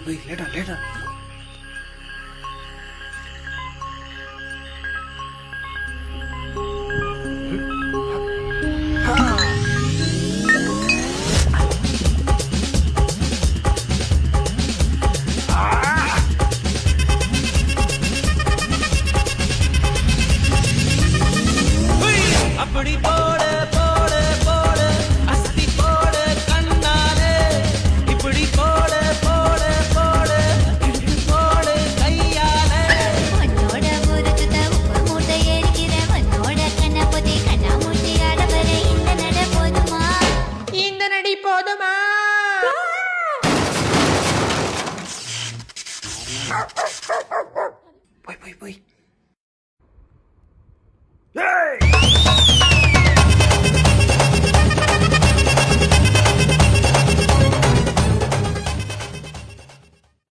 லேட்டா லேட்டா. அப்படி போடு போடு போடு அஸ்தி போடு கண்ணாலே இப்படி போடு போடு போடு இப்படி போடு கையாலே உன்னோட ஊருக்கு உப்பு மூட்டை ஏறிக்கிற உன்னோட கண்ணப்பொதி கண்ணாமூட்டி ஆடவர இந்த நட போதுமா இந்த நடி போதுமா? போய் போய் போய்